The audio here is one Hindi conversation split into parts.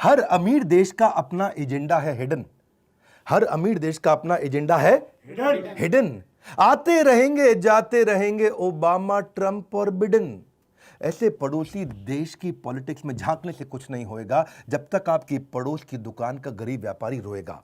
हर अमीर देश का अपना एजेंडा है हिडन। हर अमीर देश का अपना एजेंडा है हिडन। आते रहेंगे जाते रहेंगे ओबामा, ट्रंप और बिडेन। ऐसे पड़ोसी देश की पॉलिटिक्स में झांकने से कुछ नहीं होएगा जब तक आपकी पड़ोस की दुकान का गरीब व्यापारी रोएगा।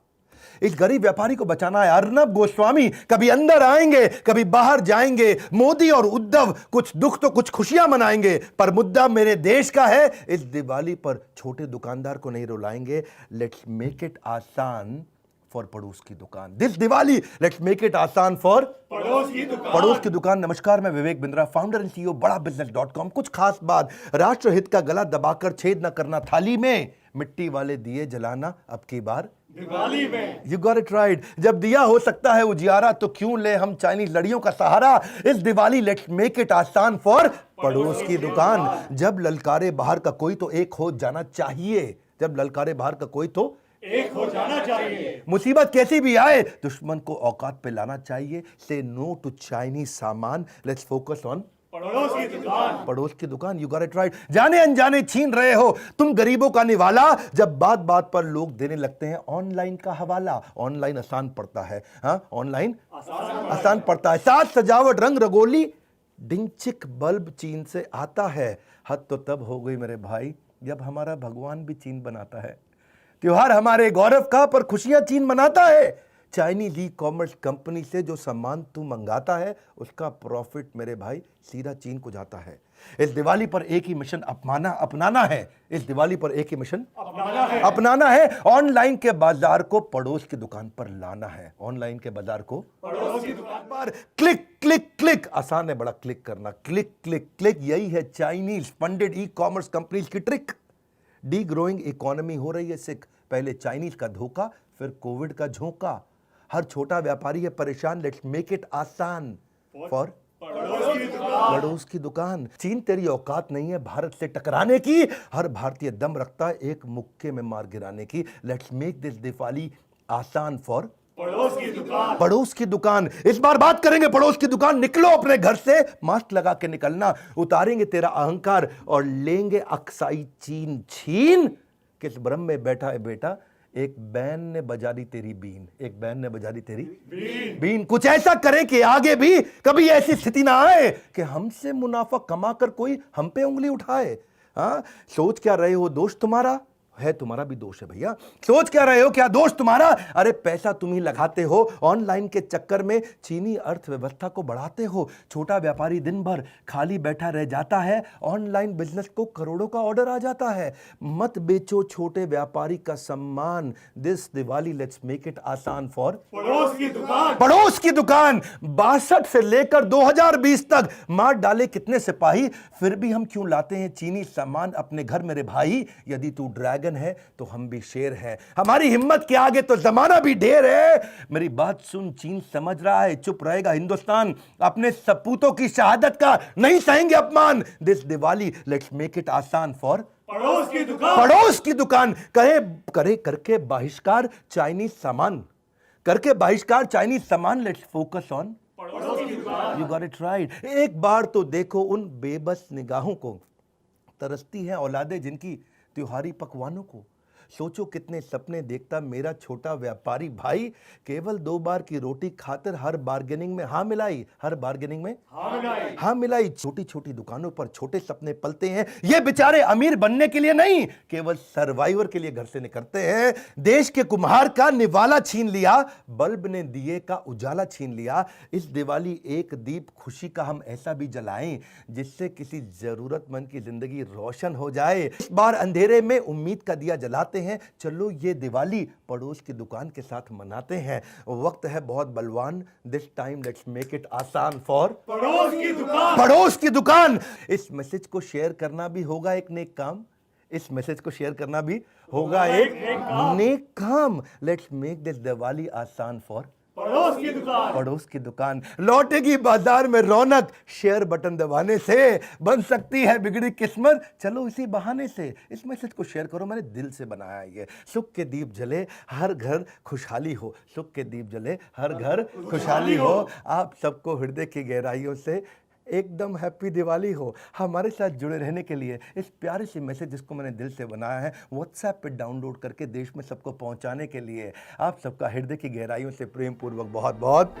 इस गरीब व्यापारी को बचाना है। अर्नब गोस्वामी कभी अंदर आएंगे कभी बाहर जाएंगे। मोदी और उद्धव कुछ दुख तो कुछ खुशियां मनाएंगे, पर मुद्दा मेरे देश का है। इस दिवाली पर छोटे दुकानदार को नहीं रुलाएंगे। लेट्स मेक इट आसान फॉर पड़ोस की दुकान। This Diwali let's make it आसान फॉर पड़ोस की दुकान। नमस्कार, मैं Vivek Bindra, founder and CEO बड़ा बिजनेस.com। कुछ खास बात, राष्ट्रहित का गला दबाकर छेद न करना थाली में, मिट्टी वाले दिए जलाना अब की बार दिवाली में। You got it right. जब दिया हो सकता है उजियारा तो क्यों ले हम चाइनीज लड़ियों का सहारा। इस दिवाली लेट्स मेक इट आसान फॉर पड़ोस की दुकान। जब ललकारे बाहर का कोई तो एक हो जाना चाहिए। जब ललकारे बाहर का कोई तो एक हो जाना चाहिए। मुसीबत कैसी भी आए दुश्मन को औकात पे लाना चाहिए। से नो टू चाइनीज सामान, लेट्स फोकस ऑन पड़ोस की दुकान। पड़ोस की दुकान। You got it right. जाने अनजाने छीन रहे हो तुम गरीबों का निवाला, जब बात बात पर लोग देने लगते हैं ऑनलाइन का हवाला। ऑनलाइन आसान पड़ता है, हाँ ऑनलाइन आसान पड़ता है। साज सजावट रंग रंगोली डिंचिक बल्ब चीन से आता है। हद तो तब हो गई मेरे भाई जब हमारा भगवान भी चीन बनाता है। त्योहार हमारे गौरव का, पर खुशियां चीन मनाता है। चाइनीज ई कॉमर्स कंपनी से जो सामान तू मंगाता है उसका प्रॉफिट मेरे भाई सीधा चीन को जाता है। इस दिवाली पर एक ही मिशन अपनाना है। इस दिवाली पर एक ही मिशन अपनाना है। ऑनलाइन के बाजार को पड़ोस की दुकान पर लाना है। ऑनलाइन के बाजार को पड़ोस की दुकान पर क्लिक क्लिक क्लिक। आसान है बड़ा क्लिक करना, क्लिक क्लिक क्लिक। यही है Chinese funded e commerce companies की ट्रिक। डी ग्रोइंग इकोनॉमी हो रही है सिक। पहले चाइनीज का धोखा, फिर कोविड का झोंका। हर छोटा व्यापारी है परेशान। लेट्स मेक इट आसान फॉर पड़ोस की दुकान। चीन तेरी औकात नहीं है भारत से टकराने की। हर भारतीय दम रखता है एक मुक्के में मार गिराने की। लेट्स मेक दिस दिवाली आसान फॉर पड़ोस की दुकान। पड़ोस की दुकान। इस बार बात करेंगे पड़ोस की दुकान। निकलो अपने घर से, मास्क लगा के निकलना। उतारेंगे तेरा अहंकार और लेंगे अक्साई चीन छीन। किस भ्रम में बैठा है बेटा, एक बैन ने बजा दी तेरी बीन। एक बैन ने बजा दी तेरी बीन। कुछ ऐसा करें कि आगे भी कभी ऐसी स्थिति ना आए कि हमसे मुनाफा कमाकर कोई हम पे उंगली उठाए। हाँ, सोच क्या रहे हो दोस्त तुम्हारा है, तुम्हारा भी दोष है भैया। सोच क्या रहे हो, क्या दोष तुम्हारा। अरे पैसा तुम ही लगाते हो ऑनलाइन के चक्कर में, चीनी अर्थव्यवस्था को बढ़ाते हो। छोटा व्यापारी दिन भर खाली बैठा रह जाता है, ऑनलाइन बिजनेस को करोड़ों का ऑर्डर आ जाता है। मत बेचो छोटे व्यापारी का सम्मान। This Diwali let's make it आसान फॉर पड़ोस की दुकान। पड़ोस की दुकान। 62 से लेकर 2020 तक मार डाले कितने सिपाही, फिर भी हम क्यों लाते हैं चीनी सामान अपने घर मेरे भाई। यदि तू ड्रैगन है तो हम भी शेर हैं। हमारी हिम्मत के आगे तो जमाना भी ढेर है। मेरी बात सुन, चीन समझ रहा है चुप रहेगा हिंदुस्तान। अपने सपूतों की शहादत का नहीं सहेंगे अपमान। This Diwali let's make it आसान फॉर पड़ोस की दुकान। पड़ोस की दुकान। करे करके बहिष्कार चाइनीज सामान, करके बहिष्कार चाइनीज सामान। लेट्स फोकस ऑन पड़ोस की दुकान। You got it right. एक बार तो देखो उन बेबस निगाहों को, तरसती हैं औलादे जिनकी त्योहारी पकवानों को। सोचो कितने सपने देखता मेरा छोटा व्यापारी भाई। केवल 2 बार की रोटी खाकर हर बार्गेनिंग में हाँ मिलाई, हर बार्गेनिंग में हाँ मिलाई। छोटी छोटी दुकानों पर छोटे सपने पलते हैं। ये बेचारे अमीर बनने के लिए नहीं, केवल सर्वाइवर के लिए घर से निकलते हैं। देश के कुम्हार का निवाला छीन लिया, बल्ब ने दिए का उजाला छीन लिया। इस दिवाली एक दीप खुशी का हम ऐसा भी जलाएं जिससे किसी जरूरतमंद की जिंदगी रोशन हो जाए। इस बार अंधेरे में उम्मीद का दिया जलाते हैं। चलो ये दिवाली पड़ोस की दुकान के साथ मनाते हैं। वक्त है बहुत बलवान। This time let's make it आसान फॉर पड़ोस की दुकान। पड़ोस की दुकान। इस मैसेज को शेयर करना भी होगा एक नेक काम। इस मैसेज को शेयर करना भी होगा एक नेक काम। लेट्स मेक दिस दिवाली आसान फॉर पड़ोस की दुकान। पड़ोस की दुकान। लौटेगी बाजार में रौनक, शेयर बटन दबाने से बन सकती है बिगड़ी किस्मत। चलो इसी बहाने से इस मैसेज को शेयर करो। मैंने दिल से बनाया ये। सुख के दीप जले हर घर खुशहाली हो। सुख के दीप जले हर घर खुशहाली हो। आप सबको हृदय की गहराइयों से एकदम हैप्पी दिवाली हो। हमारे साथ जुड़े रहने के लिए इस प्यारे से मैसेज जिसको मैंने दिल से बनाया है व्हाट्सएप पे डाउनलोड करके देश में सबको पहुंचाने के लिए आप सबका हृदय की गहराइयों से प्रेम पूर्वक बहुत बहुत